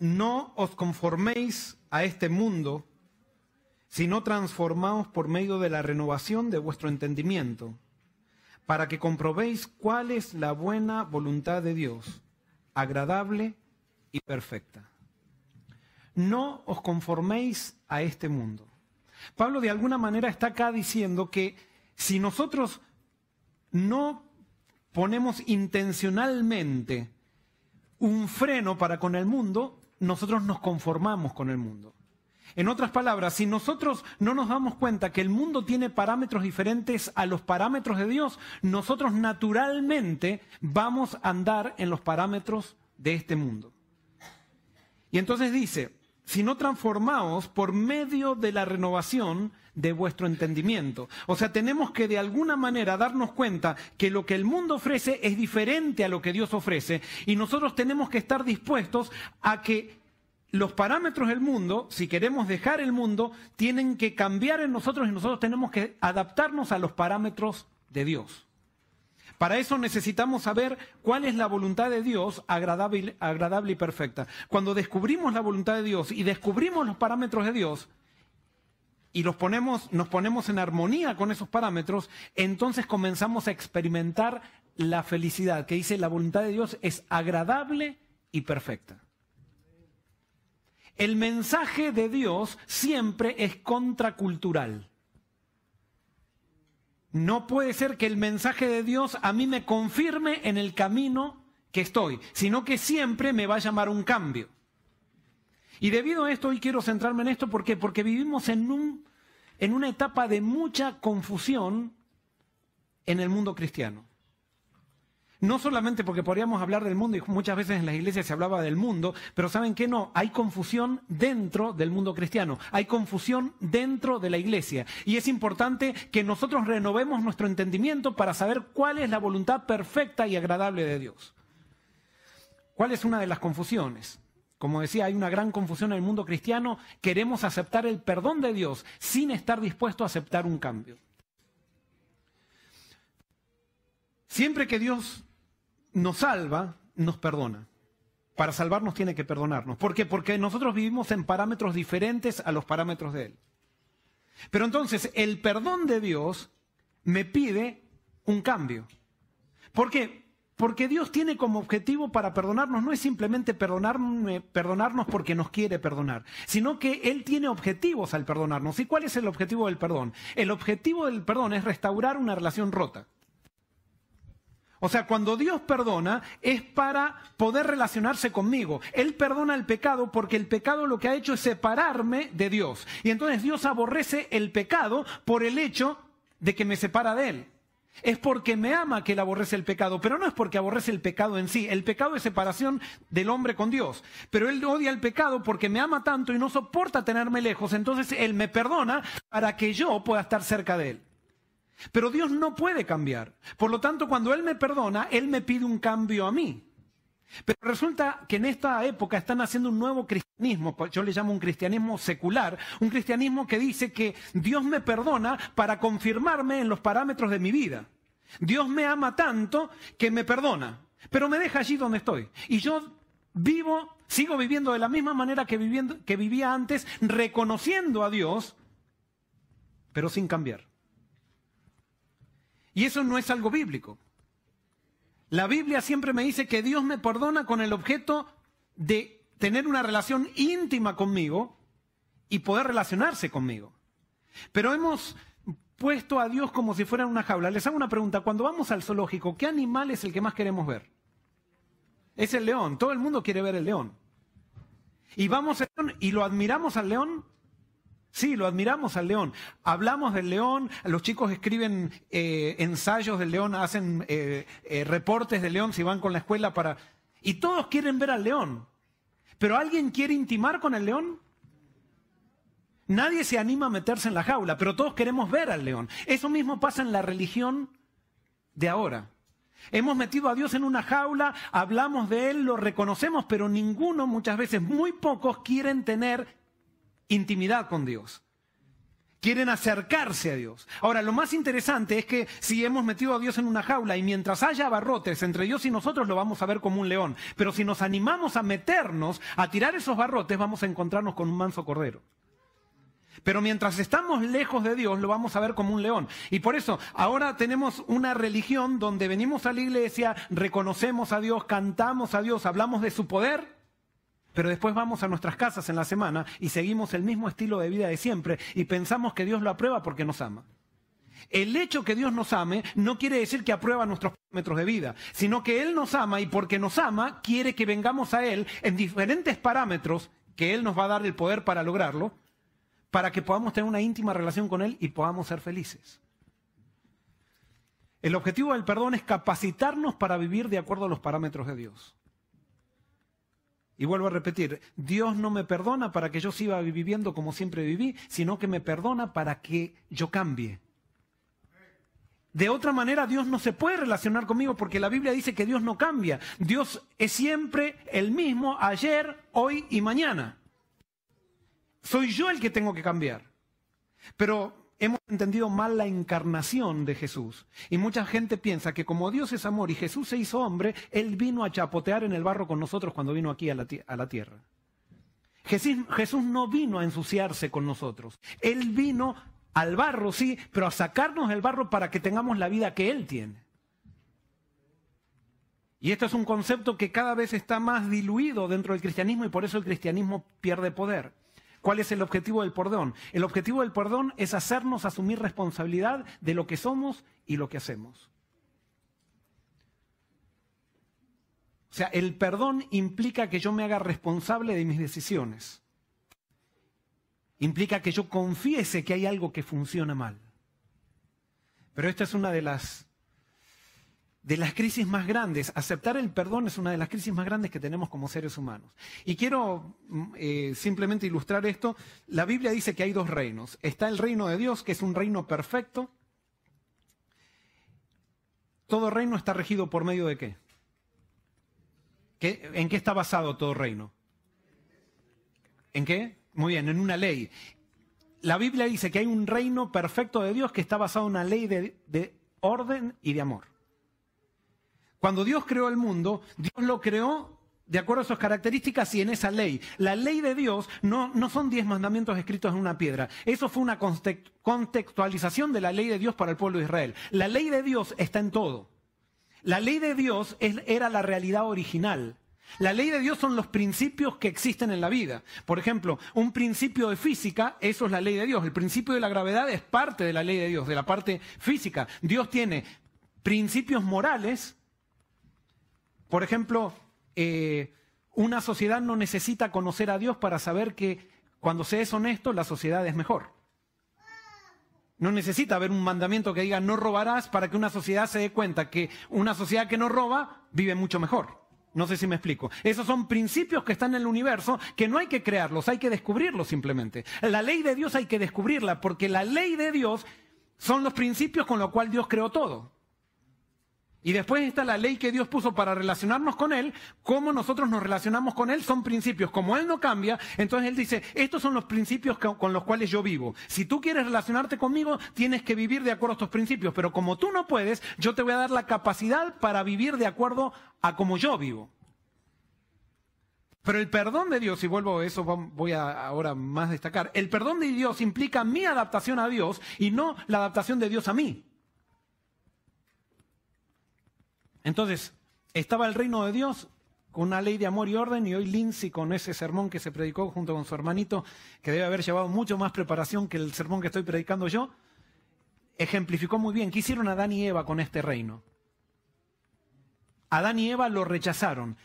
no os conforméis a este mundo, sino transformaos por medio de la renovación de vuestro entendimiento, para que comprobéis cuál es la buena voluntad de Dios, agradable y perfecta. No os conforméis a este mundo. Pablo de alguna manera está acá diciendo que si nosotros no ponemos intencionalmente un freno para con el mundo, nosotros nos conformamos con el mundo. En otras palabras, si nosotros no nos damos cuenta que el mundo tiene parámetros diferentes a los parámetros de Dios, nosotros naturalmente vamos a andar en los parámetros de este mundo. Y entonces dice, si no transformaos por medio de la renovación de vuestro entendimiento. O sea, tenemos que de alguna manera darnos cuenta que lo que el mundo ofrece es diferente a lo que Dios ofrece, y nosotros tenemos que estar dispuestos a que los parámetros del mundo, si queremos dejar el mundo, tienen que cambiar en nosotros y nosotros tenemos que adaptarnos a los parámetros de Dios. Para eso necesitamos saber cuál es la voluntad de Dios agradable y perfecta. Cuando descubrimos la voluntad de Dios y descubrimos los parámetros de Dios y nos ponemos en armonía con esos parámetros, entonces comenzamos a experimentar la felicidad, que dice la voluntad de Dios es agradable y perfecta. El mensaje de Dios siempre es contracultural. No puede ser que el mensaje de Dios a mí me confirme en el camino que estoy, sino que siempre me va a llamar un cambio. Y debido a esto, hoy quiero centrarme en esto, ¿por qué? Porque vivimos en una etapa de mucha confusión en el mundo cristiano. No solamente porque podríamos hablar del mundo, y muchas veces en las iglesias se hablaba del mundo, pero ¿saben qué? No, hay confusión dentro del mundo cristiano, hay confusión dentro de la iglesia. Y es importante que nosotros renovemos nuestro entendimiento para saber cuál es la voluntad perfecta y agradable de Dios. ¿Cuál es una de las confusiones? Como decía, hay una gran confusión en el mundo cristiano. Queremos aceptar el perdón de Dios sin estar dispuestos a aceptar un cambio. Siempre que Dios nos salva, nos perdona. Para salvarnos tiene que perdonarnos. ¿Por qué? Porque nosotros vivimos en parámetros diferentes a los parámetros de Él. Pero entonces, el perdón de Dios me pide un cambio. ¿Por qué? Porque Dios tiene como objetivo para perdonarnos, no es simplemente perdonarnos porque nos quiere perdonar, sino que Él tiene objetivos al perdonarnos. ¿Y cuál es el objetivo del perdón? El objetivo del perdón es restaurar una relación rota. O sea, cuando Dios perdona es para poder relacionarse conmigo. Él perdona el pecado porque el pecado lo que ha hecho es separarme de Dios. Y entonces Dios aborrece el pecado por el hecho de que me separa de Él. Es porque me ama que Él aborrece el pecado, pero no es porque aborrece el pecado en sí. El pecado es separación del hombre con Dios. Pero Él odia el pecado porque me ama tanto y no soporta tenerme lejos. Entonces Él me perdona para que yo pueda estar cerca de Él. Pero Dios no puede cambiar. Por lo tanto, cuando Él me perdona, Él me pide un cambio a mí. Pero resulta que en esta época están haciendo un nuevo cristianismo, yo le llamo un cristianismo secular, un cristianismo que dice que Dios me perdona para confirmarme en los parámetros de mi vida. Dios me ama tanto que me perdona, pero me deja allí donde estoy. Y yo sigo viviendo de la misma manera que vivía antes, reconociendo a Dios, pero sin cambiar. Y eso no es algo bíblico. La Biblia siempre me dice que Dios me perdona con el objeto de tener una relación íntima conmigo y poder relacionarse conmigo. Pero hemos puesto a Dios como si fuera una jaula. Les hago una pregunta. Cuando vamos al zoológico, ¿qué animal es el que más queremos ver? Es el león. Todo el mundo quiere ver el león. Y vamos al león y lo admiramos al león. Sí, lo admiramos al león. Hablamos del león, los chicos escriben ensayos del león, hacen reportes del león si van con la escuela y todos quieren ver al león. ¿Pero alguien quiere intimar con el león? Nadie se anima a meterse en la jaula, pero todos queremos ver al león. Eso mismo pasa en la religión de ahora. Hemos metido a Dios en una jaula, hablamos de Él, lo reconocemos, pero ninguno, muchas veces, muy pocos quieren tener intimidad con Dios. quieren acercarse a Dios. Ahora, lo más interesante es que si hemos metido a Dios en una jaula y mientras haya barrotes entre Dios y nosotros lo vamos a ver como un león, pero si nos animamos a meternos, a tirar esos barrotes, vamos a encontrarnos con un manso cordero. Pero mientras estamos lejos de Dios, lo vamos a ver como un león. Y por eso, ahora tenemos una religión donde venimos a la iglesia, reconocemos a Dios, cantamos a Dios, hablamos de su poder, pero después vamos a nuestras casas en la semana y seguimos el mismo estilo de vida de siempre y pensamos que Dios lo aprueba porque nos ama. El hecho que Dios nos ame no quiere decir que aprueba nuestros parámetros de vida, sino que Él nos ama y porque nos ama quiere que vengamos a Él en diferentes parámetros que Él nos va a dar el poder para lograrlo, para que podamos tener una íntima relación con Él y podamos ser felices. El objetivo del perdón es capacitarnos para vivir de acuerdo a los parámetros de Dios. Y vuelvo a repetir, Dios no me perdona para que yo siga viviendo como siempre viví, sino que me perdona para que yo cambie. De otra manera, Dios no se puede relacionar conmigo porque la Biblia dice que Dios no cambia. Dios es siempre el mismo ayer, hoy y mañana. Soy yo el que tengo que cambiar. Pero hemos entendido mal la encarnación de Jesús. Y mucha gente piensa que como Dios es amor y Jesús se hizo hombre, Él vino a chapotear en el barro con nosotros cuando vino aquí a la tierra. Jesús no vino a ensuciarse con nosotros. Él vino al barro, sí, pero a sacarnos del barro para que tengamos la vida que Él tiene. Y esto es un concepto que cada vez está más diluido dentro del cristianismo y por eso el cristianismo pierde poder. ¿Cuál es el objetivo del perdón? El objetivo del perdón es hacernos asumir responsabilidad de lo que somos y lo que hacemos. O sea, el perdón implica que yo me haga responsable de mis decisiones. Implica que yo confiese que hay algo que funciona mal. Pero esta es una de las crisis más grandes. Aceptar el perdón es una de las crisis más grandes que tenemos como seres humanos. Y quiero simplemente ilustrar esto. La Biblia dice que hay dos reinos. Está el reino de Dios, que es un reino perfecto. Todo reino está regido por medio de ¿qué? ¿En qué está basado todo reino? ¿En qué? Muy bien, en una ley. La Biblia dice que hay un reino perfecto de Dios que está basado en una ley de orden y de amor. Cuando Dios creó el mundo, Dios lo creó de acuerdo a sus características y en esa ley. La ley de Dios no son 10 mandamientos escritos en una piedra. Eso fue una contextualización de la ley de Dios para el pueblo de Israel. La ley de Dios está en todo. La ley de Dios era la realidad original. La ley de Dios son los principios que existen en la vida. Por ejemplo, un principio de física, eso es la ley de Dios. El principio de la gravedad es parte de la ley de Dios, de la parte física. Dios tiene principios morales. Por ejemplo, una sociedad no necesita conocer a Dios para saber que cuando se es honesto, la sociedad es mejor. No necesita haber un mandamiento que diga no robarás para que una sociedad se dé cuenta que una sociedad que no roba vive mucho mejor. No sé si me explico. Esos son principios que están en el universo que no hay que crearlos, hay que descubrirlos simplemente. La ley de Dios hay que descubrirla porque la ley de Dios son los principios con los cuales Dios creó todo. Y después está la ley que Dios puso para relacionarnos con Él. Cómo nosotros nos relacionamos con Él son principios. Como Él no cambia, entonces Él dice, estos son los principios con los cuales yo vivo. Si tú quieres relacionarte conmigo, tienes que vivir de acuerdo a estos principios. Pero como tú no puedes, yo te voy a dar la capacidad para vivir de acuerdo a como yo vivo. Pero el perdón de Dios, y vuelvo a eso, voy a ahora más destacar. El perdón de Dios implica mi adaptación a Dios y no la adaptación de Dios a mí. Entonces, estaba el reino de Dios con una ley de amor y orden y hoy Lindsay con ese sermón que se predicó junto con su hermanito, que debe haber llevado mucho más preparación que el sermón que estoy predicando yo, ejemplificó muy bien. ¿Qué hicieron Adán y Eva con este reino? Adán y Eva lo rechazaron.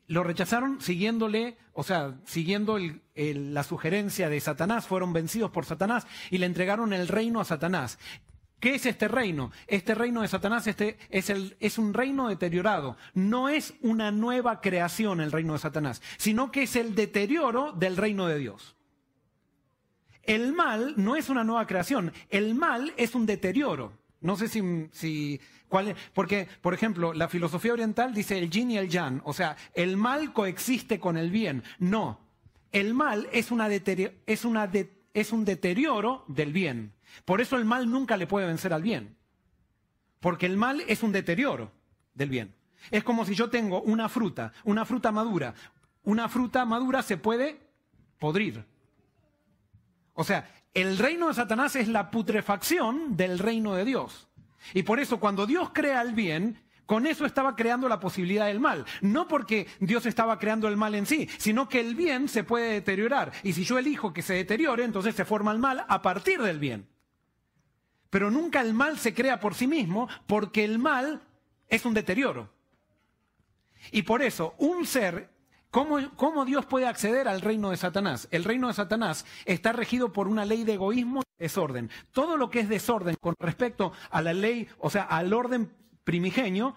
Lo rechazaron siguiéndole, o sea, siguiendo la sugerencia de Satanás, fueron vencidos por Satanás y le entregaron el reino a Satanás. ¿Qué es este reino? Este reino de Satanás es un reino deteriorado. No es una nueva creación el reino de Satanás, sino que es el deterioro del reino de Dios. El mal no es una nueva creación, el mal es un deterioro. No sé cuál es, porque, por ejemplo, la filosofía oriental dice el yin y el yang, o sea, el mal coexiste con el bien. No, el mal es una es un deterioro del bien. Por eso el mal nunca le puede vencer al bien. Porque el mal es un deterioro del bien. Es como si yo tengo una fruta madura. Una fruta madura se puede podrir. O sea, el reino de Satanás es la putrefacción del reino de Dios. Y por eso cuando Dios crea el bien, con eso estaba creando la posibilidad del mal. No porque Dios estaba creando el mal en sí, sino que el bien se puede deteriorar. Y si yo elijo que se deteriore, entonces se forma el mal a partir del bien. Pero nunca el mal se crea por sí mismo, porque el mal es un deterioro. Y por eso, un ser, ¿cómo Dios puede acceder al reino de Satanás? El reino de Satanás está regido por una ley de egoísmo y desorden. Todo lo que es desorden con respecto a la ley, o sea, al orden primigenio,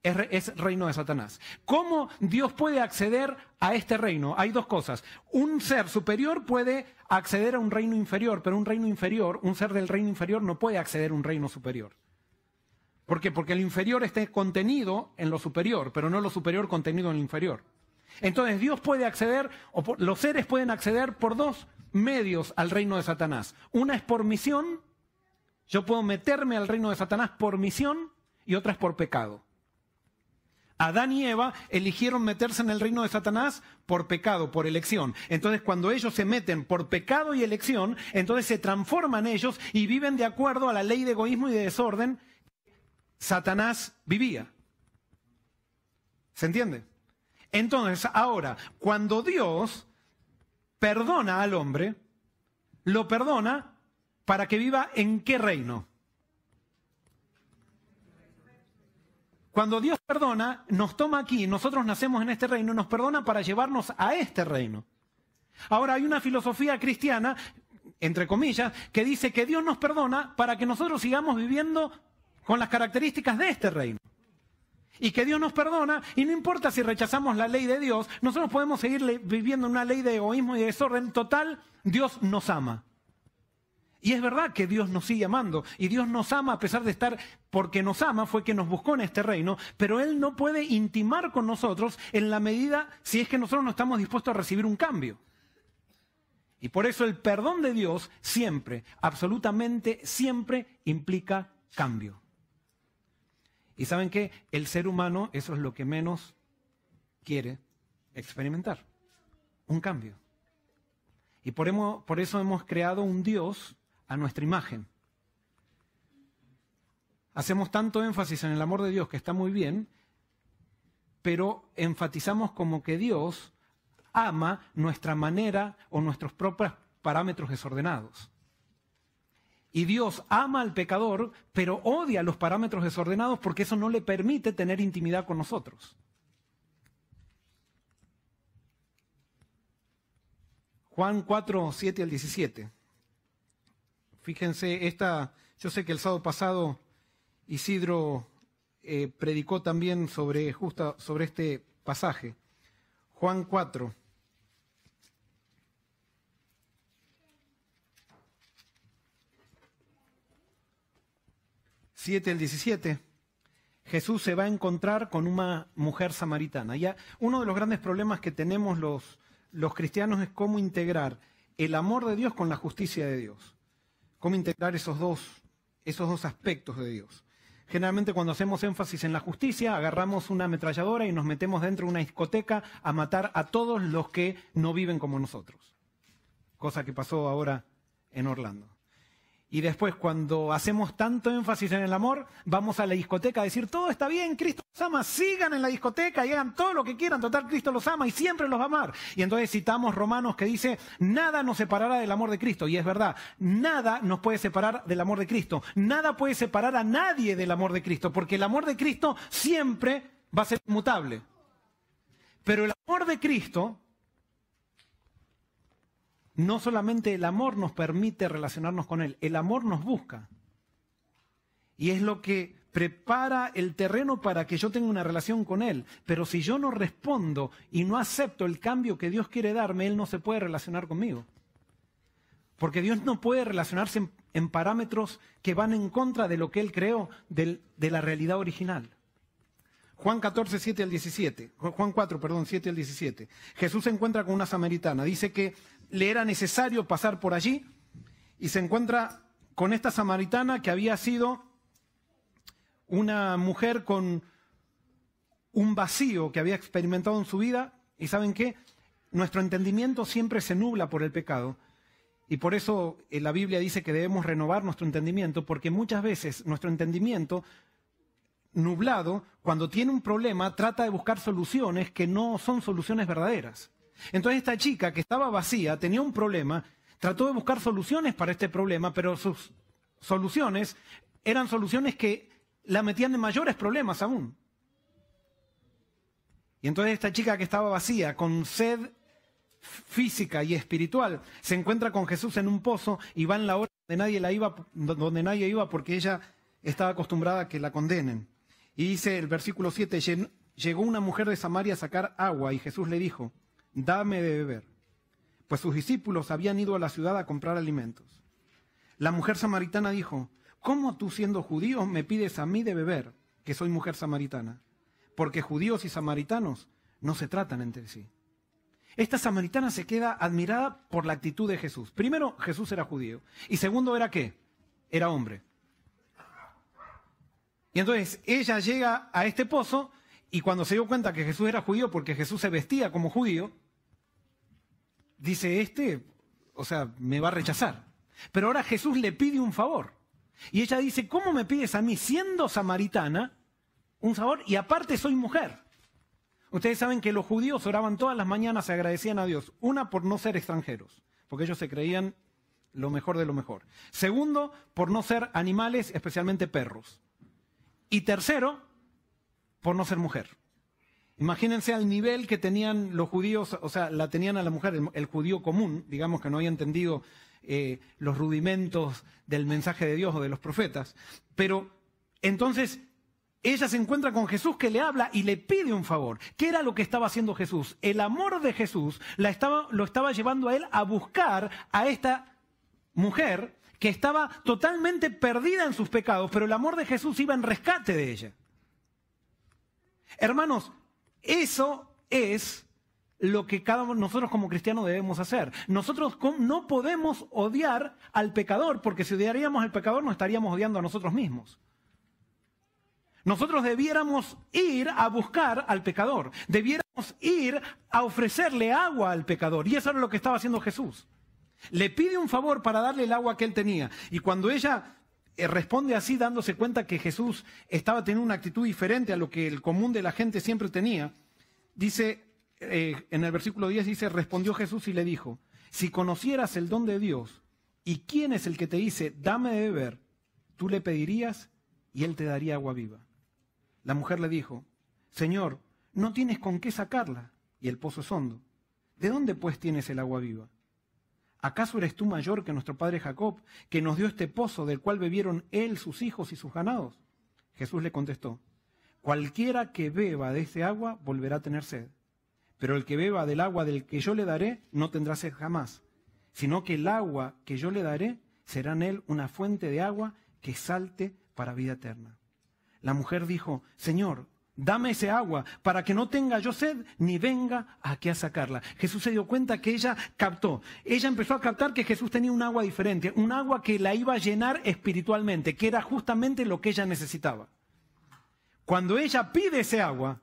es reino de Satanás. ¿Cómo Dios puede acceder a este reino? Hay dos cosas. Un ser superior puede acceder a un reino inferior, pero un reino inferior, un ser del reino inferior no puede acceder a un reino superior. ¿Por qué? Porque el inferior está contenido en lo superior, pero no lo superior contenido en lo inferior. Entonces Dios puede acceder, los seres pueden acceder por dos medios al reino de Satanás. Una es por misión, yo puedo meterme al reino de Satanás por misión, y otra es por pecado. Adán y Eva eligieron meterse en el reino de Satanás por pecado, por elección. Entonces, cuando ellos se meten por pecado y elección, entonces se transforman ellos y viven de acuerdo a la ley de egoísmo y de desorden que Satanás vivía. ¿Se entiende? Entonces, ahora, cuando Dios perdona al hombre, lo perdona para que viva ¿en qué reino? Cuando Dios perdona, nos toma aquí, nosotros nacemos en este reino, nos perdona para llevarnos a este reino. Ahora hay una filosofía cristiana, entre comillas, que dice que Dios nos perdona para que nosotros sigamos viviendo con las características de este reino. Y que Dios nos perdona, y no importa si rechazamos la ley de Dios, nosotros podemos seguir viviendo una ley de egoísmo y de desorden. Total, Dios nos ama. Y es verdad que Dios nos sigue amando, y Dios nos ama a pesar de estar, porque nos ama, fue que nos buscó en este reino, pero Él no puede intimar con nosotros en la medida si es que nosotros no estamos dispuestos a recibir un cambio. Y por eso el perdón de Dios siempre, absolutamente siempre implica cambio. ¿Y saben qué? El ser humano, eso es lo que menos quiere experimentar, un cambio. Y por eso hemos creado un Dios a nuestra imagen. Hacemos tanto énfasis en el amor de Dios, que está muy bien, pero enfatizamos como que Dios ama nuestra manera o nuestros propios parámetros desordenados. Y Dios ama al pecador, pero odia los parámetros desordenados porque eso no le permite tener intimidad con nosotros. Juan 4, 7 al 17. Fíjense, yo sé que el sábado pasado Isidro predicó también sobre este pasaje. Juan 4. ...7 al 17... Jesús se va a encontrar con una mujer samaritana. Ya, uno de los grandes problemas que tenemos los cristianos es cómo integrar el amor de Dios con la justicia de Dios. Cómo integrar esos dos aspectos de Dios. Generalmente cuando hacemos énfasis en la justicia, agarramos una ametralladora y nos metemos dentro de una discoteca a matar a todos los que no viven como nosotros. Cosa que pasó ahora en Orlando. Y después, cuando hacemos tanto énfasis en el amor, vamos a la discoteca a decir, todo está bien, Cristo los ama, sigan en la discoteca y hagan todo lo que quieran, total, Cristo los ama y siempre los va a amar. Y entonces citamos Romanos que dice, nada nos separará del amor de Cristo. Y es verdad, nada nos puede separar del amor de Cristo. Nada puede separar a nadie del amor de Cristo, porque el amor de Cristo siempre va a ser inmutable. Pero el amor de Cristo... No solamente el amor nos permite relacionarnos con Él, el amor nos busca. Y es lo que prepara el terreno para que yo tenga una relación con Él. Pero si yo no respondo y no acepto el cambio que Dios quiere darme, Él no se puede relacionar conmigo. Porque Dios no puede relacionarse en parámetros que van en contra de lo que Él creó, de la realidad original. Juan 14, 7 al 17. Juan 4, perdón, 7 al 17. Jesús se encuentra con una samaritana. Dice que le era necesario pasar por allí y se encuentra con esta samaritana que había sido una mujer con un vacío que había experimentado en su vida. ¿Y saben qué? Nuestro entendimiento siempre se nubla por el pecado. Y por eso la Biblia dice que debemos renovar nuestro entendimiento, porque muchas veces nuestro entendimiento nublado, cuando tiene un problema, trata de buscar soluciones que no son soluciones verdaderas. Entonces esta chica que estaba vacía, tenía un problema, trató de buscar soluciones para este problema, pero sus soluciones eran soluciones que la metían en mayores problemas aún. Y entonces esta chica que estaba vacía, con sed física y espiritual, se encuentra con Jesús en un pozo y va en la hora donde nadie iba porque ella estaba acostumbrada a que la condenen. Y dice el versículo 7, llegó una mujer de Samaria a sacar agua y Jesús le dijo, dame de beber, pues sus discípulos habían ido a la ciudad a comprar alimentos. La mujer samaritana dijo, ¿cómo tú siendo judío me pides a mí de beber, que soy mujer samaritana? Porque judíos y samaritanos no se tratan entre sí. Esta samaritana se queda admirada por la actitud de Jesús. Primero, Jesús era judío. Y segundo, ¿era qué? Era hombre. Y entonces ella llega a este pozo y cuando se dio cuenta que Jesús era judío, porque Jesús se vestía como judío, dice, me va a rechazar. Pero ahora Jesús le pide un favor. Y ella dice, ¿cómo me pides a mí, siendo samaritana, un favor? Y aparte soy mujer. Ustedes saben que los judíos oraban todas las mañanas, se agradecían a Dios. Una, por no ser extranjeros, porque ellos se creían lo mejor de lo mejor. Segundo, por no ser animales, especialmente perros. Y tercero, por no ser mujer. Imagínense al nivel que tenían los judíos, la tenían a la mujer, el judío común, digamos que no había entendido los rudimentos del mensaje de Dios o de los profetas. Pero entonces ella se encuentra con Jesús que le habla y le pide un favor. ¿Qué era lo que estaba haciendo Jesús? El amor de Jesús lo estaba llevando a él a buscar a esta mujer que estaba totalmente perdida en sus pecados, pero el amor de Jesús iba en rescate de ella. Hermanos, eso es lo que nosotros como cristianos debemos hacer. Nosotros no podemos odiar al pecador, porque si odiaríamos al pecador nos estaríamos odiando a nosotros mismos. Nosotros debiéramos ir a buscar al pecador, debiéramos ir a ofrecerle agua al pecador, y eso era lo que estaba haciendo Jesús. Le pide un favor para darle el agua que él tenía, y cuando ella responde así, dándose cuenta que Jesús estaba teniendo una actitud diferente a lo que el común de la gente siempre tenía, dice, en el versículo 10 dice, respondió Jesús y le dijo, si conocieras el don de Dios y quién es el que te dice, dame de beber, tú le pedirías y él te daría agua viva. La mujer le dijo, Señor, no tienes con qué sacarla y el pozo es hondo. ¿De dónde pues tienes el agua viva? ¿Acaso eres tú mayor que nuestro padre Jacob, que nos dio este pozo del cual bebieron él, sus hijos y sus ganados? Jesús le contestó, cualquiera que beba de este agua volverá a tener sed, pero el que beba del agua del que yo le daré no tendrá sed jamás, sino que el agua que yo le daré será en él una fuente de agua que salte para vida eterna. La mujer dijo, Señor, dame ese agua para que no tenga yo sed ni venga aquí a sacarla. Jesús se dio cuenta que ella empezó a captar que Jesús tenía un agua diferente, un agua que la iba a llenar espiritualmente, que era justamente lo que ella necesitaba. Cuando ella pide ese agua,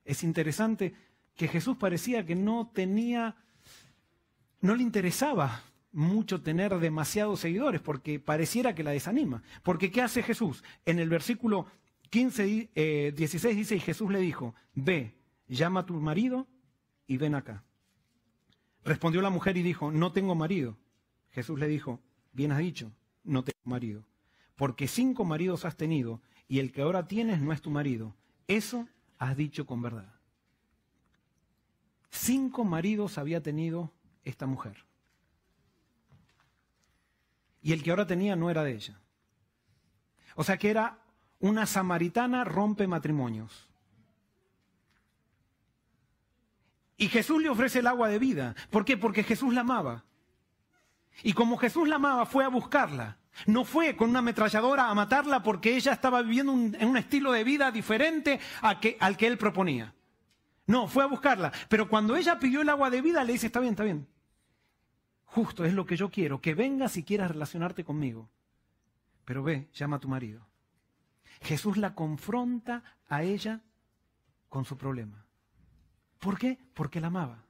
es interesante que Jesús parecía que no le interesaba mucho tener demasiados seguidores, porque pareciera que la desanima. Porque ¿qué hace Jesús? En el versículo 16 dice, y Jesús le dijo, ve, llama a tu marido y ven acá. Respondió la mujer y dijo, no tengo marido. Jesús le dijo, bien has dicho, no tengo marido, porque 5 maridos has tenido, y el que ahora tienes no es tu marido. Eso has dicho con verdad. 5 maridos había tenido esta mujer. Y el que ahora tenía no era de ella. O sea que era una samaritana rompe matrimonios. Y Jesús le ofrece el agua de vida. ¿Por qué? Porque Jesús la amaba. Y como Jesús la amaba, fue a buscarla. No fue con una ametralladora a matarla porque ella estaba viviendo en un estilo de vida diferente al que él proponía. No, fue a buscarla. Pero cuando ella pidió el agua de vida, le dice, está bien, está bien. Justo es lo que yo quiero, que vengas y quieras relacionarte conmigo. Pero ve, llama a tu marido. Jesús la confronta a ella con su problema. ¿Por qué? Porque la amaba.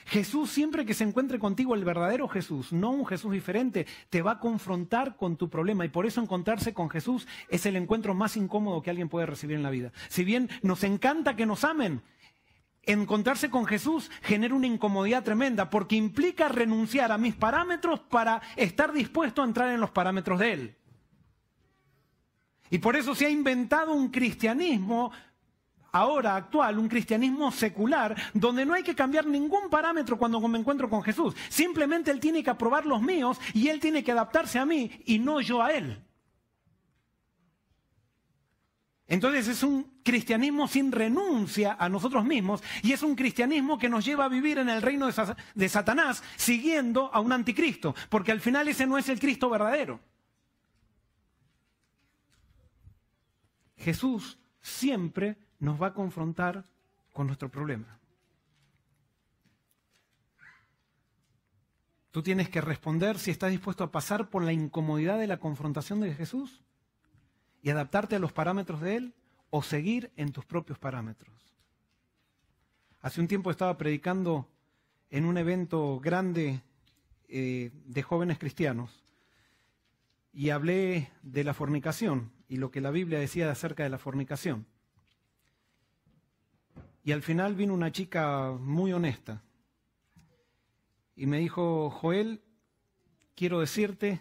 Jesús, siempre que se encuentre contigo, el verdadero Jesús, no un Jesús diferente, te va a confrontar con tu problema. Y por eso encontrarse con Jesús es el encuentro más incómodo que alguien puede recibir en la vida. Si bien nos encanta que nos amen, encontrarse con Jesús genera una incomodidad tremenda porque implica renunciar a mis parámetros para estar dispuesto a entrar en los parámetros de Él. Y por eso se ha inventado un cristianismo ahora actual, un cristianismo secular, donde no hay que cambiar ningún parámetro cuando me encuentro con Jesús. Simplemente Él tiene que aprobar los míos y Él tiene que adaptarse a mí y no yo a Él. Entonces es un cristianismo sin renuncia a nosotros mismos y es un cristianismo que nos lleva a vivir en el reino de Satanás siguiendo a un anticristo, porque al final ese no es el Cristo verdadero. Jesús siempre nos va a confrontar con nuestro problema. Tú tienes que responder si estás dispuesto a pasar por la incomodidad de la confrontación de Jesús y adaptarte a los parámetros de Él o seguir en tus propios parámetros. Hace un tiempo estaba predicando en un evento grande de jóvenes cristianos y hablé de la fornicación y lo que la Biblia decía acerca de la fornicación. Y al final vino una chica muy honesta y me dijo, Joel, quiero decirte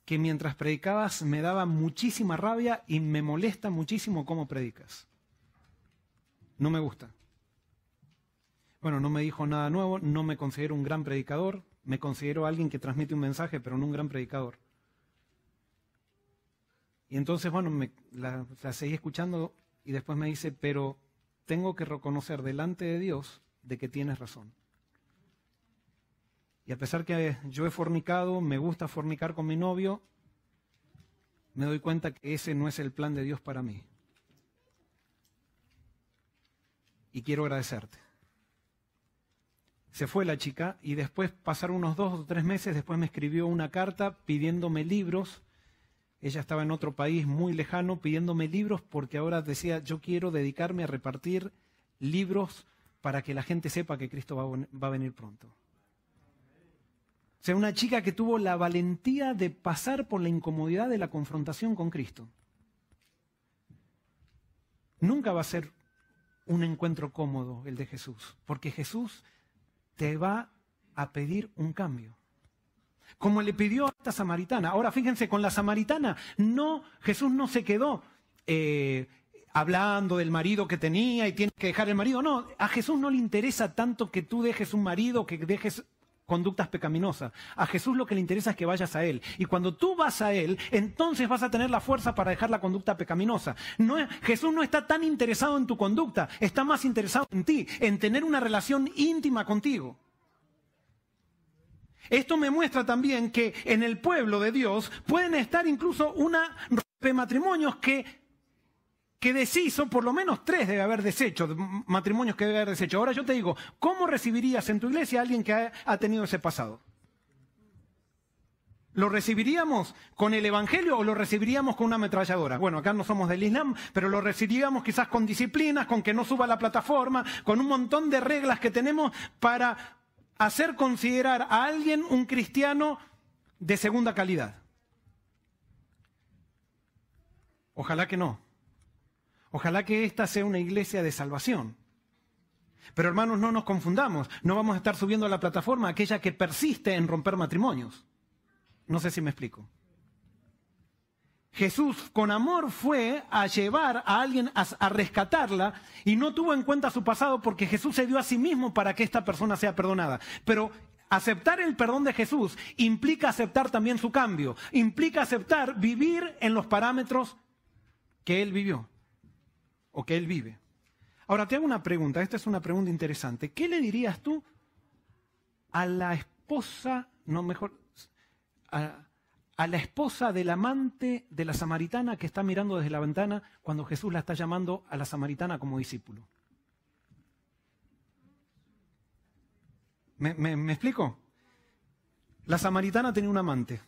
que mientras predicabas me daba muchísima rabia y me molesta muchísimo cómo predicas. No me gusta. Bueno, no me dijo nada nuevo, no me considero un gran predicador, me considero alguien que transmite un mensaje, pero no un gran predicador. Y entonces, bueno, la seguí escuchando y después me dice, pero tengo que reconocer delante de Dios de que tienes razón. Y a pesar que yo he fornicado, me gusta fornicar con mi novio, me doy cuenta que ese no es el plan de Dios para mí. Y quiero agradecerte. Se fue la chica y después pasaron unos 2 o 3 meses, después me escribió una carta pidiéndome libros. Ella estaba en otro país muy lejano pidiéndome libros porque ahora decía, yo quiero dedicarme a repartir libros para que la gente sepa que Cristo va a venir pronto. O sea, una chica que tuvo la valentía de pasar por la incomodidad de la confrontación con Cristo. Nunca va a ser un encuentro cómodo el de Jesús, porque Jesús te va a pedir un cambio. Como le pidió a esta samaritana. Ahora fíjense, con la samaritana, Jesús no se quedó hablando del marido que tenía y tienes que dejar el marido. No, a Jesús no le interesa tanto que tú dejes un marido, que dejes conductas pecaminosas. A Jesús lo que le interesa es que vayas a Él. Y cuando tú vas a Él, entonces vas a tener la fuerza para dejar la conducta pecaminosa. Jesús no está tan interesado en tu conducta, está más interesado en ti, en tener una relación íntima contigo. Esto me muestra también que en el pueblo de Dios pueden estar incluso una de matrimonios que deshizo, por lo menos 3 debe haber deshecho, matrimonios que debe haber deshecho. Ahora yo te digo, ¿cómo recibirías en tu iglesia a alguien que ha tenido ese pasado? ¿Lo recibiríamos con el Evangelio o lo recibiríamos con una ametralladora? Bueno, acá no somos del Islam, pero lo recibiríamos quizás con disciplinas, con que no suba a la plataforma, con un montón de reglas que tenemos para hacer considerar a alguien un cristiano de segunda calidad. Ojalá que no. Ojalá que esta sea una iglesia de salvación. Pero hermanos, no nos confundamos. No vamos a estar subiendo a la plataforma aquella que persiste en romper matrimonios. No sé si me explico. Jesús con amor fue a llevar a alguien a rescatarla y no tuvo en cuenta su pasado porque Jesús se dio a sí mismo para que esta persona sea perdonada. Pero aceptar el perdón de Jesús implica aceptar también su cambio. Implica aceptar vivir en los parámetros que Él vivió o que Él vive. Ahora te hago una pregunta, esta es una pregunta interesante. ¿Qué le dirías tú a la esposa, no mejor, a la esposa del amante de la samaritana que está mirando desde la ventana cuando Jesús la está llamando a la samaritana como discípulo. ¿Me explico? La samaritana tenía un amante.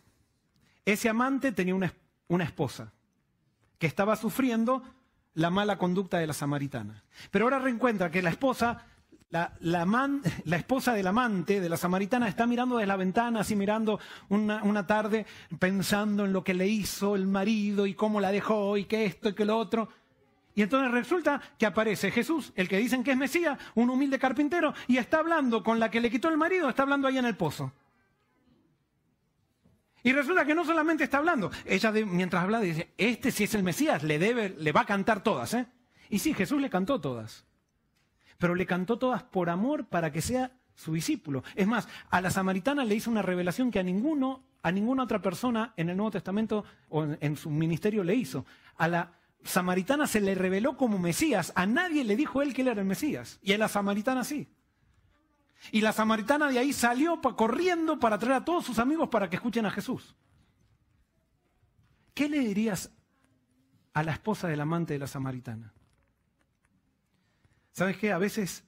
Ese amante tenía una esposa que estaba sufriendo la mala conducta de la samaritana. Pero ahora reencuentra que la esposa... La esposa del amante de la samaritana está mirando desde la ventana, así mirando una tarde, pensando en lo que le hizo el marido y cómo la dejó y que esto y que lo otro. Y entonces resulta que aparece Jesús, el que dicen que es Mesías, un humilde carpintero, y está hablando con la que le quitó el marido, está hablando ahí en el pozo. Y resulta que no solamente está hablando, ella mientras habla dice, este si es el Mesías, le va a cantar todas, ¿eh? Y sí, Jesús le cantó todas. Pero le cantó todas por amor para que sea su discípulo. Es más, a la samaritana le hizo una revelación que a ninguna otra persona en el Nuevo Testamento o en su ministerio le hizo. A la samaritana se le reveló como Mesías. A nadie le dijo él que él era el Mesías. Y a la samaritana sí. Y la samaritana de ahí salió corriendo para traer a todos sus amigos para que escuchen a Jesús. ¿Qué le dirías a la esposa del amante de la samaritana? ¿Sabes qué? A veces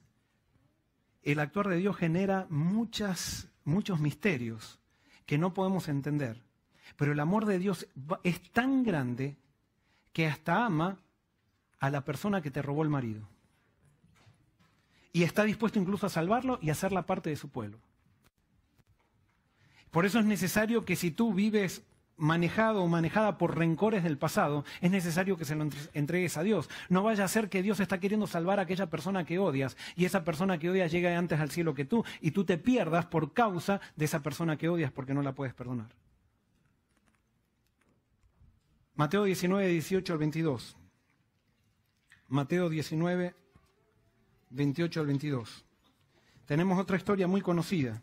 el actuar de Dios genera muchos misterios que no podemos entender. Pero el amor de Dios es tan grande que hasta ama a la persona que te robó el marido. Y está dispuesto incluso a salvarlo y a hacerla parte de su pueblo. Por eso es necesario que si tú vives manejado o manejada por rencores del pasado, es necesario que se lo entregues a Dios. No vaya a ser que Dios está queriendo salvar a aquella persona que odias y esa persona que odias llegue antes al cielo que tú y tú te pierdas por causa de esa persona que odias porque no la puedes perdonar. Mateo 19, 18 al 22. Mateo 19, 28 al 22. Tenemos otra historia muy conocida.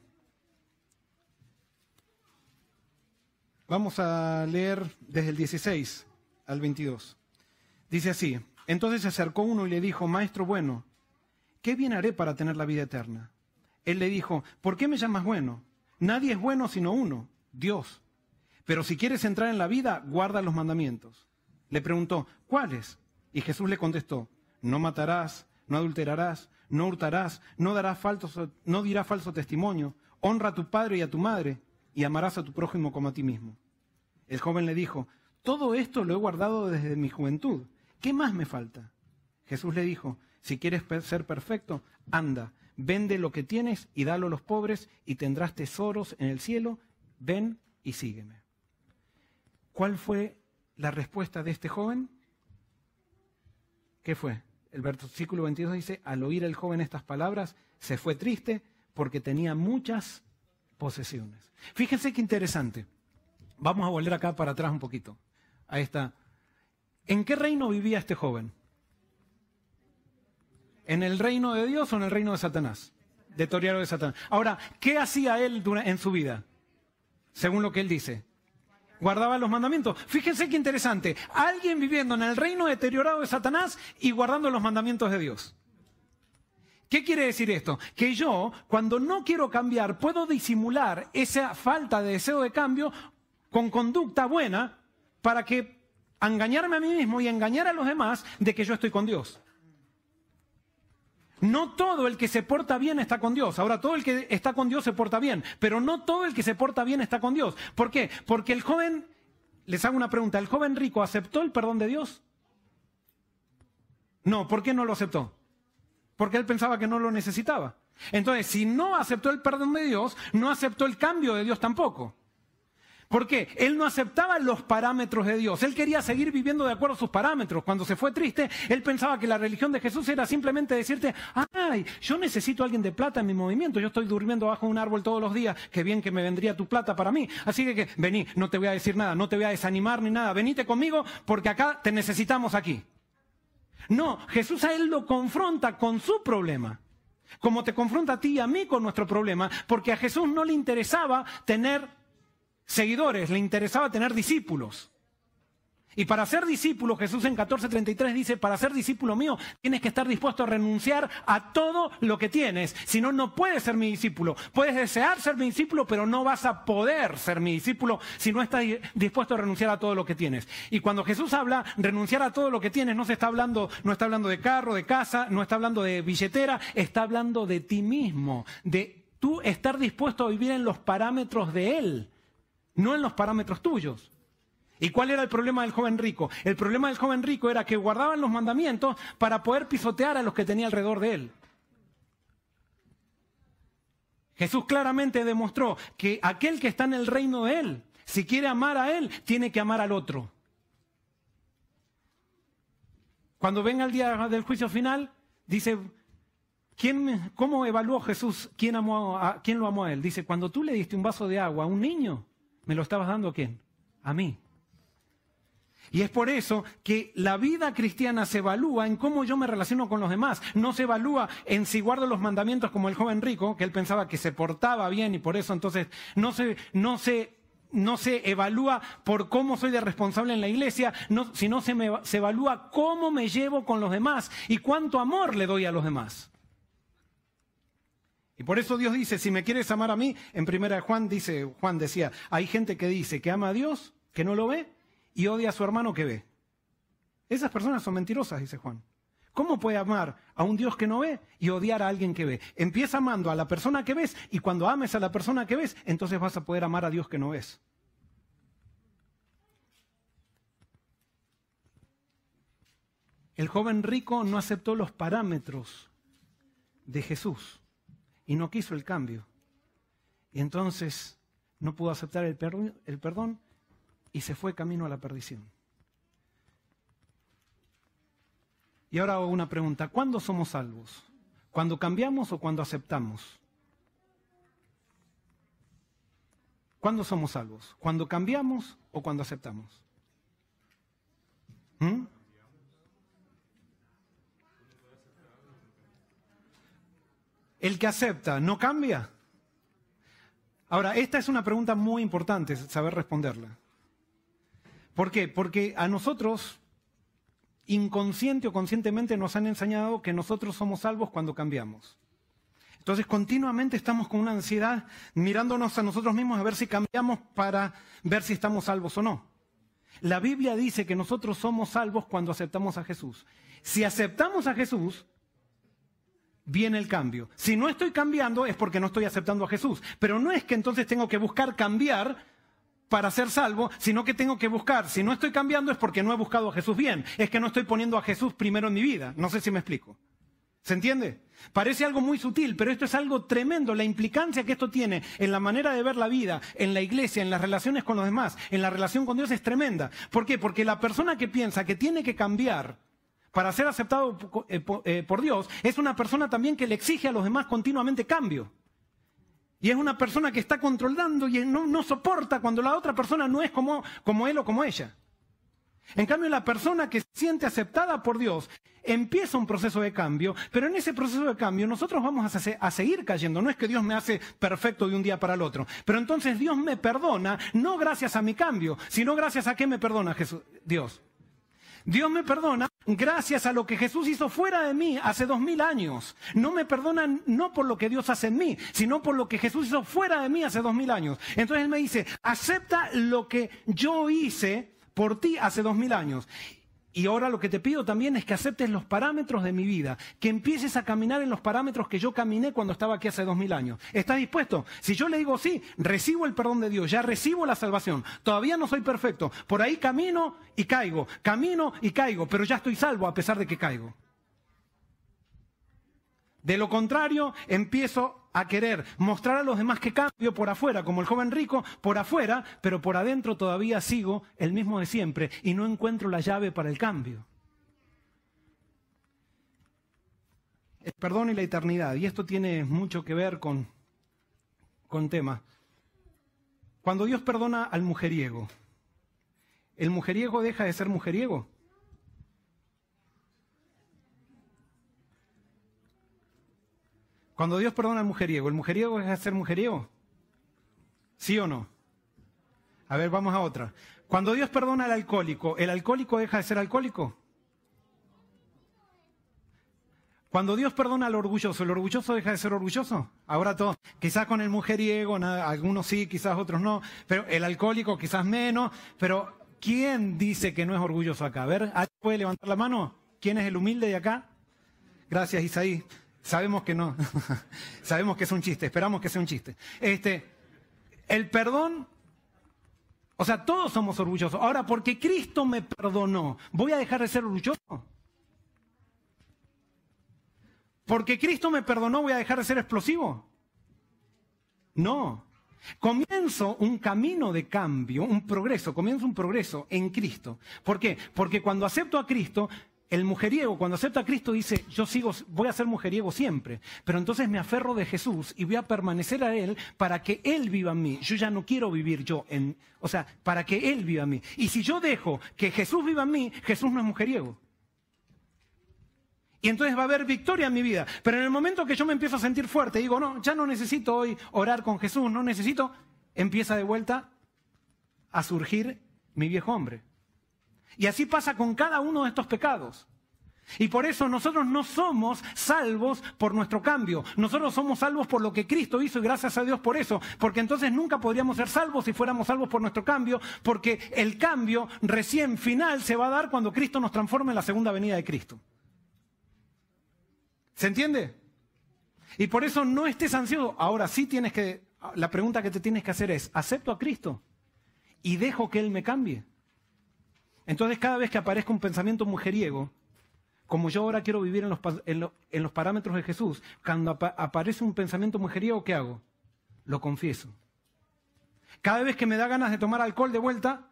Vamos a leer desde el 16 al 22. Dice así, entonces se acercó uno y le dijo, Maestro bueno, ¿qué bien haré para tener la vida eterna? Él le dijo, ¿por qué me llamas bueno? Nadie es bueno sino uno, Dios. Pero si quieres entrar en la vida, guarda los mandamientos. Le preguntó, ¿cuáles? Y Jesús le contestó, no matarás, no adulterarás, no hurtarás, no dirás falso testimonio, honra a tu padre y a tu madre, y amarás a tu prójimo como a ti mismo. El joven le dijo, todo esto lo he guardado desde mi juventud. ¿Qué más me falta? Jesús le dijo, si quieres ser perfecto, anda, vende lo que tienes y dalo a los pobres y tendrás tesoros en el cielo. Ven y sígueme. ¿Cuál fue la respuesta de este joven? ¿Qué fue? El versículo 22 dice, al oír el joven estas palabras, se fue triste porque tenía muchas posesiones. Fíjense qué interesante. Vamos a volver acá para atrás un poquito. A esta. ¿En qué reino vivía este joven? ¿En el reino de Dios o en el reino de Satanás? De toreador de Satanás. Ahora, ¿qué hacía él en su vida? Según lo que él dice. Guardaba los mandamientos. Fíjense qué interesante. Alguien viviendo en el reino deteriorado de Satanás y guardando los mandamientos de Dios. ¿Qué quiere decir esto? Que yo, cuando no quiero cambiar, puedo disimular esa falta de deseo de cambio con conducta buena para que engañarme a mí mismo y engañar a los demás de que yo estoy con Dios. No todo el que se porta bien está con Dios. Ahora, todo el que está con Dios se porta bien, pero no todo el que se porta bien está con Dios. ¿Por qué? Porque el joven, les hago una pregunta, ¿el joven rico aceptó el perdón de Dios? No, ¿por qué no lo aceptó? Porque él pensaba que no lo necesitaba. Entonces, si no aceptó el perdón de Dios, no aceptó el cambio de Dios tampoco. ¿Por qué? Él no aceptaba los parámetros de Dios. Él quería seguir viviendo de acuerdo a sus parámetros. Cuando se fue triste, él pensaba que la religión de Jesús era simplemente decirte, ay, yo necesito a alguien de plata en mi movimiento. Yo estoy durmiendo bajo un árbol todos los días. Qué bien que me vendría tu plata para mí. Así que vení, no te voy a decir nada, no te voy a desanimar ni nada. Venite conmigo porque acá te necesitamos aquí. No, Jesús a él lo confronta con su problema, como te confronta a ti y a mí con nuestro problema, porque a Jesús no le interesaba tener seguidores, le interesaba tener discípulos. Y para ser discípulo, Jesús en 14:33 dice, para ser discípulo mío tienes que estar dispuesto a renunciar a todo lo que tienes. Si no, no puedes ser mi discípulo. Puedes desear ser mi discípulo, pero no vas a poder ser mi discípulo si no estás dispuesto a renunciar a todo lo que tienes. Y cuando Jesús habla, renunciar a todo lo que tienes, no está hablando de carro, de casa, no está hablando de billetera, está hablando de ti mismo, de tú estar dispuesto a vivir en los parámetros de Él, no en los parámetros tuyos. ¿Y cuál era el problema del joven rico? El problema del joven rico era que guardaban los mandamientos para poder pisotear a los que tenía alrededor de él. Jesús claramente demostró que aquel que está en el reino de él, si quiere amar a él, tiene que amar al otro. Cuando venga el día del juicio final, dice, ¿cómo evaluó Jesús quién lo amó a él? Dice, cuando tú le diste un vaso de agua a un niño, ¿me lo estabas dando a quién? A mí. Y es por eso que la vida cristiana se evalúa en cómo yo me relaciono con los demás. No se evalúa en si guardo los mandamientos como el joven rico, que él pensaba que se portaba bien y por eso entonces no se evalúa por cómo soy de responsable en la iglesia, sino se evalúa cómo me llevo con los demás y cuánto amor le doy a los demás. Y por eso Dios dice, si me quieres amar a mí, en 1 Juan decía, hay gente que dice que ama a Dios, que no lo ve, y odia a su hermano que ve. Esas personas son mentirosas, dice Juan. ¿Cómo puede amar a un Dios que no ve y odiar a alguien que ve? Empieza amando a la persona que ves y cuando ames a la persona que ves, entonces vas a poder amar a Dios que no ves. El joven rico no aceptó los parámetros de Jesús y no quiso el cambio. Y entonces no pudo aceptar el perdón y se fue camino a la perdición. Y ahora hago una pregunta. ¿Cuándo somos salvos? ¿Cuando cambiamos o cuando aceptamos? ¿Cuándo somos salvos? ¿Cuando cambiamos o cuando aceptamos? ¿El que acepta no cambia? Ahora, esta es una pregunta muy importante, saber responderla. ¿Por qué? Porque a nosotros, inconsciente o conscientemente, nos han enseñado que nosotros somos salvos cuando cambiamos. Entonces, continuamente estamos con una ansiedad mirándonos a nosotros mismos a ver si cambiamos para ver si estamos salvos o no. La Biblia dice que nosotros somos salvos cuando aceptamos a Jesús. Si aceptamos a Jesús, viene el cambio. Si no estoy cambiando es porque no estoy aceptando a Jesús. Pero no es que entonces tengo que buscar cambiar para ser salvo, sino que tengo que buscar. Si no estoy cambiando es porque no he buscado a Jesús bien. Es que no estoy poniendo a Jesús primero en mi vida. No sé si me explico. ¿Se entiende? Parece algo muy sutil, pero esto es algo tremendo. La implicancia que esto tiene en la manera de ver la vida, en la iglesia, en las relaciones con los demás, en la relación con Dios es tremenda. ¿Por qué? Porque la persona que piensa que tiene que cambiar para ser aceptado por Dios es una persona también que le exige a los demás continuamente cambio. Y es una persona que está controlando y no soporta cuando la otra persona no es como él o como ella. En cambio, la persona que se siente aceptada por Dios empieza un proceso de cambio, pero en ese proceso de cambio nosotros vamos a seguir cayendo. No es que Dios me hace perfecto de un día para el otro. Pero entonces Dios me perdona, no gracias a mi cambio, sino gracias a qué me perdona Dios. Dios me perdona gracias a lo que Jesús hizo fuera de mí hace 2000 años. No me perdona no por lo que Dios hace en mí, sino por lo que Jesús hizo fuera de mí hace 2000 años. Entonces Él me dice, acepta lo que yo hice por ti hace 2000 años. Y ahora lo que te pido también es que aceptes los parámetros de mi vida, que empieces a caminar en los parámetros que yo caminé cuando estaba aquí hace 2000 años. ¿Estás dispuesto? Si yo le digo sí, recibo el perdón de Dios, ya recibo la salvación. Todavía no soy perfecto. Por ahí camino y caigo, pero ya estoy salvo a pesar de que caigo. De lo contrario, empiezo a querer mostrar a los demás que cambio por afuera, como el joven rico, por afuera, pero por adentro todavía sigo el mismo de siempre y no encuentro la llave para el cambio. El perdón y la eternidad, y esto tiene mucho que ver con tema. Cuando Dios perdona al mujeriego, ¿el mujeriego deja de ser mujeriego? Cuando Dios perdona al mujeriego, ¿el mujeriego deja de ser mujeriego? ¿Sí o no? A ver, vamos a otra. Cuando Dios perdona al alcohólico, ¿el alcohólico deja de ser alcohólico? Cuando Dios perdona al orgulloso, ¿el orgulloso deja de ser orgulloso? Ahora todo, quizás con el mujeriego, algunos sí, quizás otros no, pero el alcohólico quizás menos, pero ¿quién dice que no es orgulloso acá? A ver, ¿alguien puede levantar la mano? ¿Quién es el humilde de acá? Gracias, Isaí. Sabemos que no, sabemos que es un chiste, esperamos que sea un chiste. El perdón, o sea, todos somos orgullosos. Ahora, porque Cristo me perdonó, ¿voy a dejar de ser orgulloso? ¿Porque Cristo me perdonó voy a dejar de ser explosivo? No. Comienzo un camino de cambio, un progreso, comienzo un progreso en Cristo. ¿Por qué? Porque cuando acepto a Cristo, el mujeriego, cuando acepta a Cristo, dice, voy a ser mujeriego siempre. Pero entonces me aferro de Jesús y voy a permanecer a Él para que Él viva en mí. Yo ya no quiero vivir para que Él viva en mí. Y si yo dejo que Jesús viva en mí, Jesús no es mujeriego. Y entonces va a haber victoria en mi vida. Pero en el momento que yo me empiezo a sentir fuerte, digo, no, ya no necesito hoy orar con Jesús, no necesito, empieza de vuelta a surgir mi viejo hombre. Y así pasa con cada uno de estos pecados. Y por eso nosotros no somos salvos por nuestro cambio. Nosotros somos salvos por lo que Cristo hizo y gracias a Dios por eso. Porque entonces nunca podríamos ser salvos si fuéramos salvos por nuestro cambio, porque el cambio recién final se va a dar cuando Cristo nos transforme en la segunda venida de Cristo. ¿Se entiende? Y por eso no estés ansioso. Ahora sí la pregunta que te tienes que hacer es, ¿acepto a Cristo y dejo que Él me cambie? Entonces cada vez que aparezca un pensamiento mujeriego, como yo ahora quiero vivir en los parámetros de Jesús, cuando aparece un pensamiento mujeriego, ¿qué hago? Lo confieso. Cada vez que me da ganas de tomar alcohol de vuelta,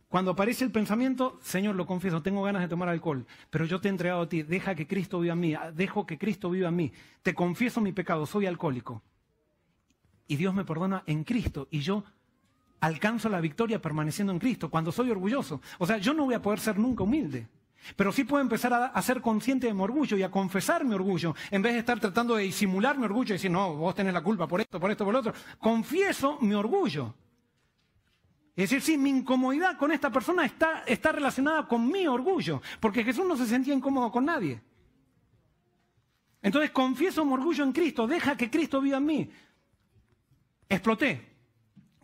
cuando aparece el pensamiento, Señor, lo confieso, tengo ganas de tomar alcohol, pero yo te he entregado a ti, deja que Cristo viva en mí, dejo que Cristo viva en mí, te confieso mi pecado, soy alcohólico. Y Dios me perdona en Cristo y yo alcanzo la victoria permaneciendo en Cristo, cuando soy orgulloso. O sea, yo no voy a poder ser nunca humilde, pero sí puedo empezar a ser consciente de mi orgullo y a confesar mi orgullo, en vez de estar tratando de disimular mi orgullo y decir, no, vos tenés la culpa por esto, por lo otro. Confieso mi orgullo. Es decir, sí, mi incomodidad con esta persona está relacionada con mi orgullo, porque Jesús no se sentía incómodo con nadie. Entonces confieso mi orgullo en Cristo, deja que Cristo viva en mí. Exploté.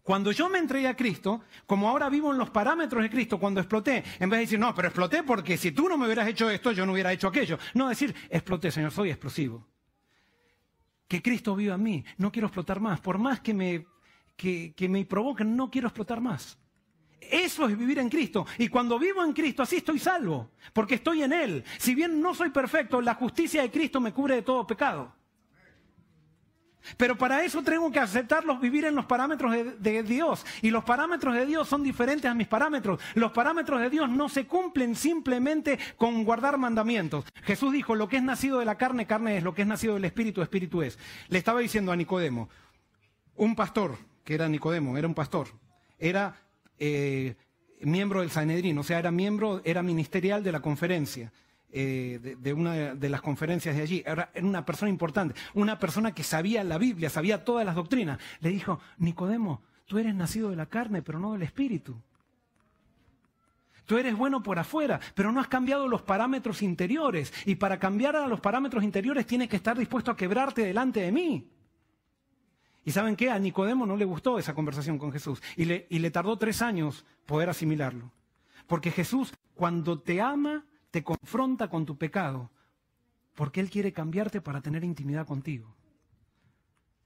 Cuando yo me entregué a Cristo, como ahora vivo en los parámetros de Cristo, cuando exploté, en vez de decir, no, pero exploté porque si tú no me hubieras hecho esto, yo no hubiera hecho aquello. No, decir, exploté, Señor, soy explosivo. Que Cristo viva en mí, no quiero explotar más, por más que me provoquen, no quiero explotar más. Eso es vivir en Cristo. Y cuando vivo en Cristo, así estoy salvo, porque estoy en Él. Si bien no soy perfecto, la justicia de Cristo me cubre de todo pecado. Pero para eso tengo que aceptarlos, vivir en los parámetros de Dios. Y los parámetros de Dios son diferentes a mis parámetros. Los parámetros de Dios no se cumplen simplemente con guardar mandamientos. Jesús dijo, lo que es nacido de la carne, carne es. Lo que es nacido del espíritu, espíritu es. Le estaba diciendo a Nicodemo, un pastor, que era Nicodemo, era un pastor, era miembro del Sanedrín, o sea, era ministerial de la conferencia. De una de las conferencias de allí, era una persona importante, una persona que sabía la Biblia, sabía todas las doctrinas. Le dijo, Nicodemo, tú eres nacido de la carne, pero no del espíritu. Tú eres bueno por afuera, pero no has cambiado los parámetros interiores. Y para cambiar a los parámetros interiores tienes que estar dispuesto a quebrarte delante de mí. ¿Y saben qué? A Nicodemo no le gustó esa conversación con Jesús. Y le tardó 3 años poder asimilarlo. Porque Jesús, cuando te ama, te confronta con tu pecado, porque Él quiere cambiarte para tener intimidad contigo.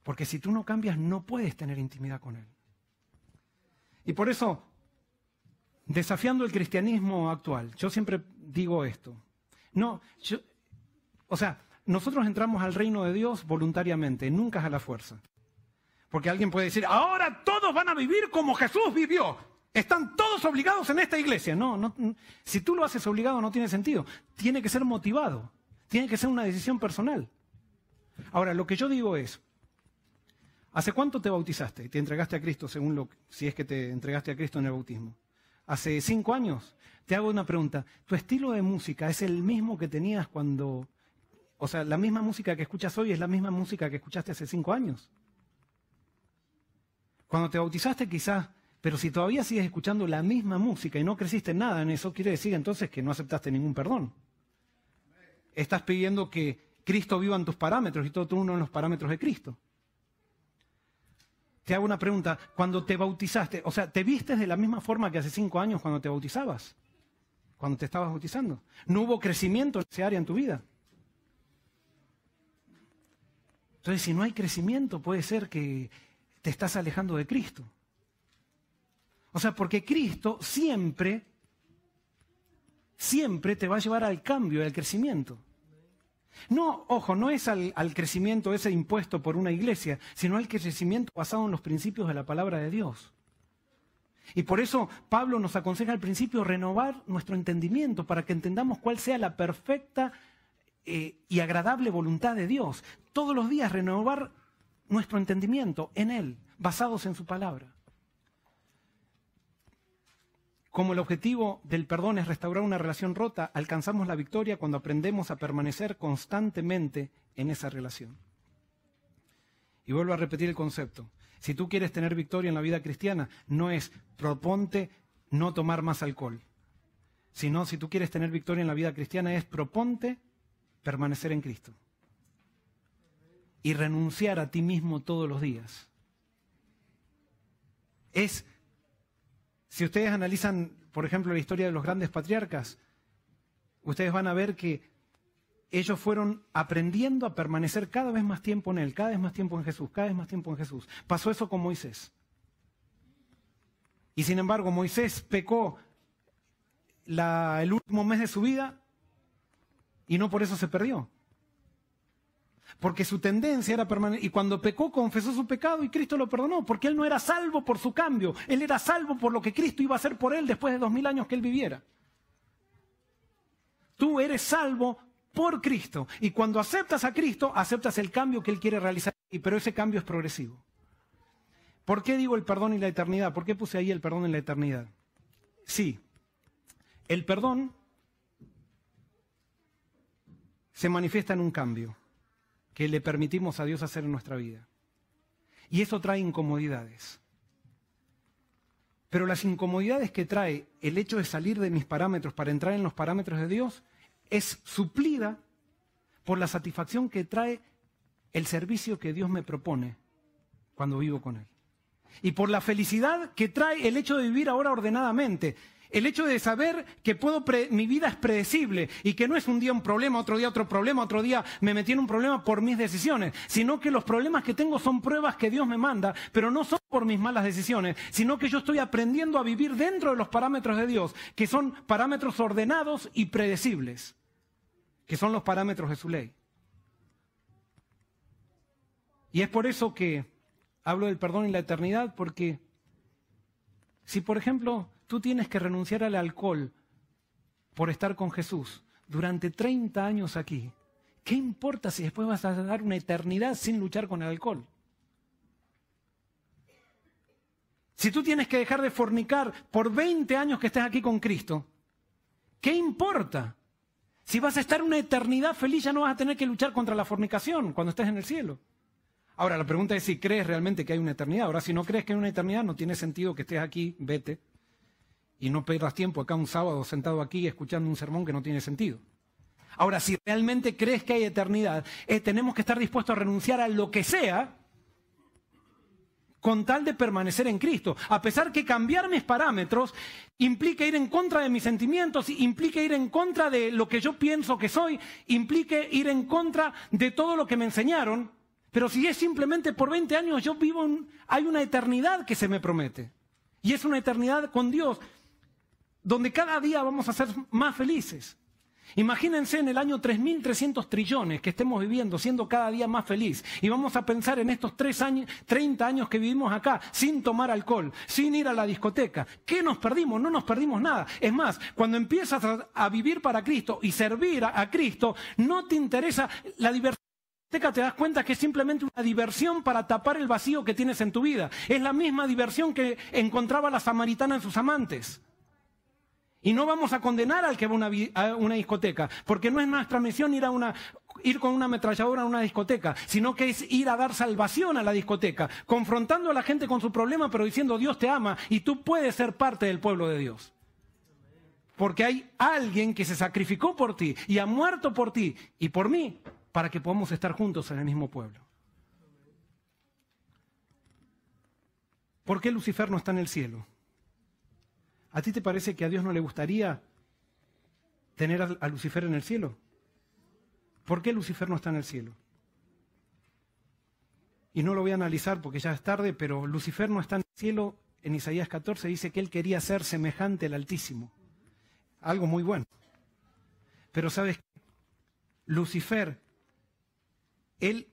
Porque si tú no cambias, no puedes tener intimidad con Él. Y por eso, desafiando el cristianismo actual, yo siempre digo esto. Nosotros entramos al reino de Dios voluntariamente, nunca a la fuerza. Porque alguien puede decir, ahora todos van a vivir como Jesús vivió. Están todos obligados en esta iglesia. No, si tú lo haces obligado no tiene sentido. Tiene que ser motivado. Tiene que ser una decisión personal. Ahora, lo que yo digo es, ¿hace cuánto te bautizaste y te entregaste a Cristo si es que te entregaste a Cristo en el bautismo? ¿Hace 5 años? Te hago una pregunta. ¿Tu estilo de música es el mismo que tenías la misma música que escuchas hoy es la misma música que escuchaste hace 5 años? Cuando te bautizaste quizás Pero si todavía sigues escuchando la misma música y no creciste nada en eso, quiere decir entonces que no aceptaste ningún perdón. Estás pidiendo que Cristo viva en tus parámetros y todo tú uno en los parámetros de Cristo. Te hago una pregunta. Cuando te bautizaste, o sea, ¿te vistes de la misma forma que hace 5 años cuando te bautizabas? Cuando te estabas bautizando. ¿No hubo crecimiento en esa área en tu vida? Entonces, si no hay crecimiento, puede ser que te estás alejando de Cristo. O sea, porque Cristo siempre te va a llevar al cambio, al crecimiento. No, ojo, no es al crecimiento ese impuesto por una iglesia, sino al crecimiento basado en los principios de la palabra de Dios. Y por eso Pablo nos aconseja al principio renovar nuestro entendimiento para que entendamos cuál sea la perfecta y agradable voluntad de Dios. Todos los días renovar nuestro entendimiento en Él, basados en su palabra. Como el objetivo del perdón es restaurar una relación rota, alcanzamos la victoria cuando aprendemos a permanecer constantemente en esa relación. Y vuelvo a repetir el concepto. Si tú quieres tener victoria en la vida cristiana, no es proponte no tomar más alcohol. Sino, si tú quieres tener victoria en la vida cristiana, es proponte permanecer en Cristo. Y renunciar a ti mismo todos los días. Si ustedes analizan, por ejemplo, la historia de los grandes patriarcas, ustedes van a ver que ellos fueron aprendiendo a permanecer cada vez más tiempo en Él, cada vez más tiempo en Jesús, cada vez más tiempo en Jesús. Pasó eso con Moisés. Y sin embargo, Moisés pecó el último mes de su vida y no por eso se perdió. Porque su tendencia era permanecer. Y cuando pecó, confesó su pecado y Cristo lo perdonó. Porque él no era salvo por su cambio. Él era salvo por lo que Cristo iba a hacer por él después de 2000 años que él viviera. Tú eres salvo por Cristo. Y cuando aceptas a Cristo, aceptas el cambio que Él quiere realizar. Pero ese cambio es progresivo. ¿Por qué digo el perdón y la eternidad? ¿Por qué puse ahí el perdón y la eternidad? Sí, el perdón se manifiesta en un cambio que le permitimos a Dios hacer en nuestra vida. Y eso trae incomodidades. Pero las incomodidades que trae el hecho de salir de mis parámetros para entrar en los parámetros de Dios es suplida por la satisfacción que trae el servicio que Dios me propone cuando vivo con Él. Y por la felicidad que trae el hecho de vivir ahora ordenadamente. El hecho de saber que mi vida es predecible y que no es un día un problema, otro día otro problema, otro día me metí en un problema por mis decisiones, sino que los problemas que tengo son pruebas que Dios me manda, pero no son por mis malas decisiones, sino que yo estoy aprendiendo a vivir dentro de los parámetros de Dios, que son parámetros ordenados y predecibles, que son los parámetros de su ley. Y es por eso que hablo del perdón y la eternidad, porque si, por ejemplo, tú tienes que renunciar al alcohol por estar con Jesús durante 30 años aquí, ¿qué importa si después vas a dar una eternidad sin luchar con el alcohol? Si tú tienes que dejar de fornicar por 20 años que estés aquí con Cristo, ¿qué importa? Si vas a estar una eternidad feliz, ya no vas a tener que luchar contra la fornicación cuando estés en el cielo. Ahora, la pregunta es si crees realmente que hay una eternidad. Ahora, si no crees que hay una eternidad, no tiene sentido que estés aquí, vete. Y no pierdas tiempo acá un sábado sentado aquí escuchando un sermón que no tiene sentido. Ahora, si realmente crees que hay eternidad, tenemos que estar dispuestos a renunciar a lo que sea con tal de permanecer en Cristo. A pesar que cambiar mis parámetros implica ir en contra de mis sentimientos, implica ir en contra de lo que yo pienso que soy, implica ir en contra de todo lo que me enseñaron. Pero si es simplemente por 20 años, hay una eternidad que se me promete. Y es una eternidad con Dios, donde cada día vamos a ser más felices. Imagínense en el año 3.300 trillones que estemos viviendo, siendo cada día más feliz. Y vamos a pensar en estos 30 años que vivimos acá, sin tomar alcohol, sin ir a la discoteca. ¿Qué nos perdimos? No nos perdimos nada. Es más, cuando empiezas a vivir para Cristo y servir a Cristo, no te interesa la diversión. Te das cuenta que es simplemente una diversión para tapar el vacío que tienes en tu vida. Es la misma diversión que encontraba la samaritana en sus amantes. Y no vamos a condenar al que va a una discoteca, porque no es nuestra misión ir a ir con una ametralladora a una discoteca, sino que es ir a dar salvación a la discoteca, confrontando a la gente con su problema, pero diciendo Dios te ama y tú puedes ser parte del pueblo de Dios. Porque hay alguien que se sacrificó por ti y ha muerto por ti y por mí para que podamos estar juntos en el mismo pueblo. ¿Por qué Lucifer no está en el cielo? ¿A ti te parece que a Dios no le gustaría tener a Lucifer en el cielo? ¿Por qué Lucifer no está en el cielo? Y no lo voy a analizar porque ya es tarde, pero Lucifer no está en el cielo. En Isaías 14 dice que él quería ser semejante al Altísimo. Algo muy bueno. Pero ¿sabes qué? Lucifer, él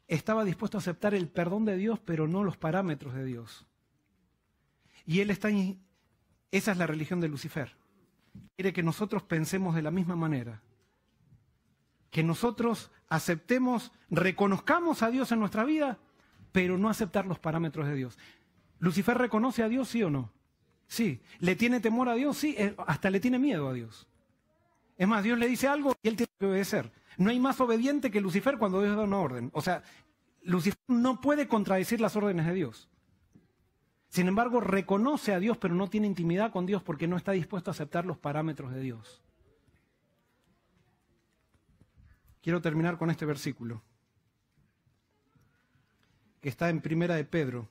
estaba dispuesto a aceptar el perdón de Dios, pero no los parámetros de Dios. Y él está en... Esa es la religión de Lucifer. Quiere que nosotros pensemos de la misma manera. Que nosotros aceptemos, reconozcamos a Dios en nuestra vida, pero no aceptar los parámetros de Dios. ¿Lucifer reconoce a Dios, sí o no? Sí. ¿Le tiene temor a Dios? Sí. Hasta le tiene miedo a Dios. Es más, Dios le dice algo y él tiene que obedecer. No hay más obediente que Lucifer cuando Dios da una orden. O sea, Lucifer no puede contradecir las órdenes de Dios. Sin embargo, reconoce a Dios, pero no tiene intimidad con Dios porque no está dispuesto a aceptar los parámetros de Dios. Quiero terminar con este versículo, que está en Primera de Pedro.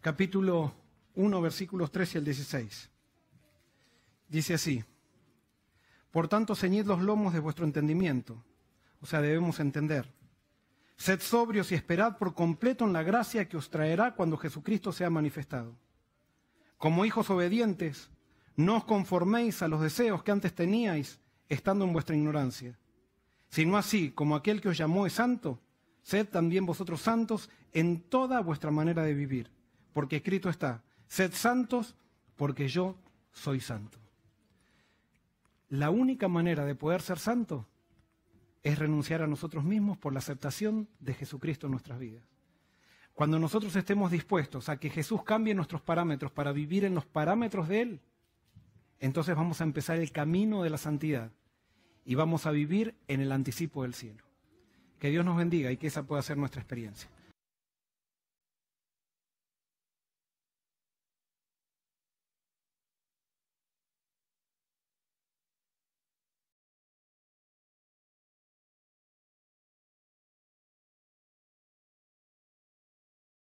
Capítulo 1, versículos 13 al 16. Dice así: por tanto, ceñid los lomos de vuestro entendimiento. O sea, debemos entender. Sed sobrios y esperad por completo en la gracia que os traerá cuando Jesucristo sea manifestado. Como hijos obedientes, no os conforméis a los deseos que antes teníais, estando en vuestra ignorancia. Sino así, como aquel que os llamó es santo, sed también vosotros santos en toda vuestra manera de vivir. Porque escrito está, sed santos porque yo soy santo. La única manera de poder ser santo es renunciar a nosotros mismos por la aceptación de Jesucristo en nuestras vidas. Cuando nosotros estemos dispuestos a que Jesús cambie nuestros parámetros para vivir en los parámetros de Él, entonces vamos a empezar el camino de la santidad y vamos a vivir en el anticipo del cielo. Que Dios nos bendiga y que esa pueda ser nuestra experiencia.